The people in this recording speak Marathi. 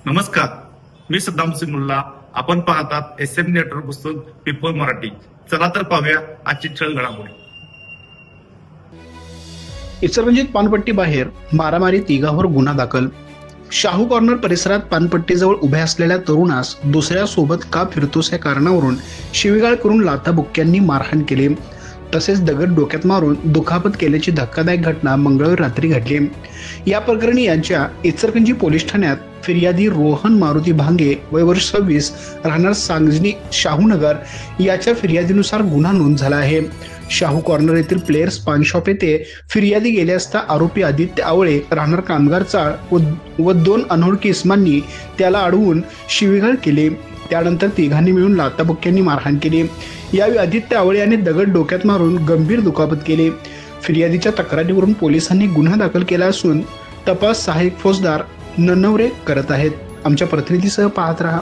नमस्कार, मी सद्दाम सिंग मुल्ला. आपण पाहतात SM नेटवर्क पुस्तक पीपल मराठी. चला तर पाहूया आजची ठळक घडामोडी. इचलकरंजीत पानपट्टी बाहेर मारामारी, तिघावर गुन्हा दाखल. शाहू कॉर्नर परिसरात पानपट्टीजवळ उभ्या असलेल्या तरुणास दुसऱ्या सोबत का फिरतोस या कारणावरून शिवीगाळ करून लाथाबुक्क्यांनी मारहाण केली. तसेच दगड डोक्यात मारून दुखापत केल्याची धक्कादायक घटना मंगळवारी रात्री घडली. या प्रकरणी यांच्या इचलकरंजी पोलीस ठाण्यात फिर्यादी रोहन मारुती भांगे वय वर्ष 26 राहणार सांगजनी शाहूनगर याच्या फिर्यादीनुसार गुन्हा नोंद झाला आहे. शाहू कॉर्नर येथील प्लेयर्स पान शॉप येथे फिर्यादी गेले असता आरोपी आदित्य आवळे राहणार कामगार चाळ व 2 अनोळखी इसमांनी त्याला अडवून शिवीगाळ केली. त्यानंतर तिघांनी मिळून लाथाबुक्क्यांनी मारहाण केली. यावेळी आदित्य आवळे याने दगड डोक्यात मारून गंभीर दुखापत केली. फिर्यादीच्या तक्रारीवरून पोलिसांनी गुन्हा दाखल केला असून तपास सहाय्यक फौजदार ननवरे करत आहेत. आमच्या प्रतिनिधीसह पाहत रहा.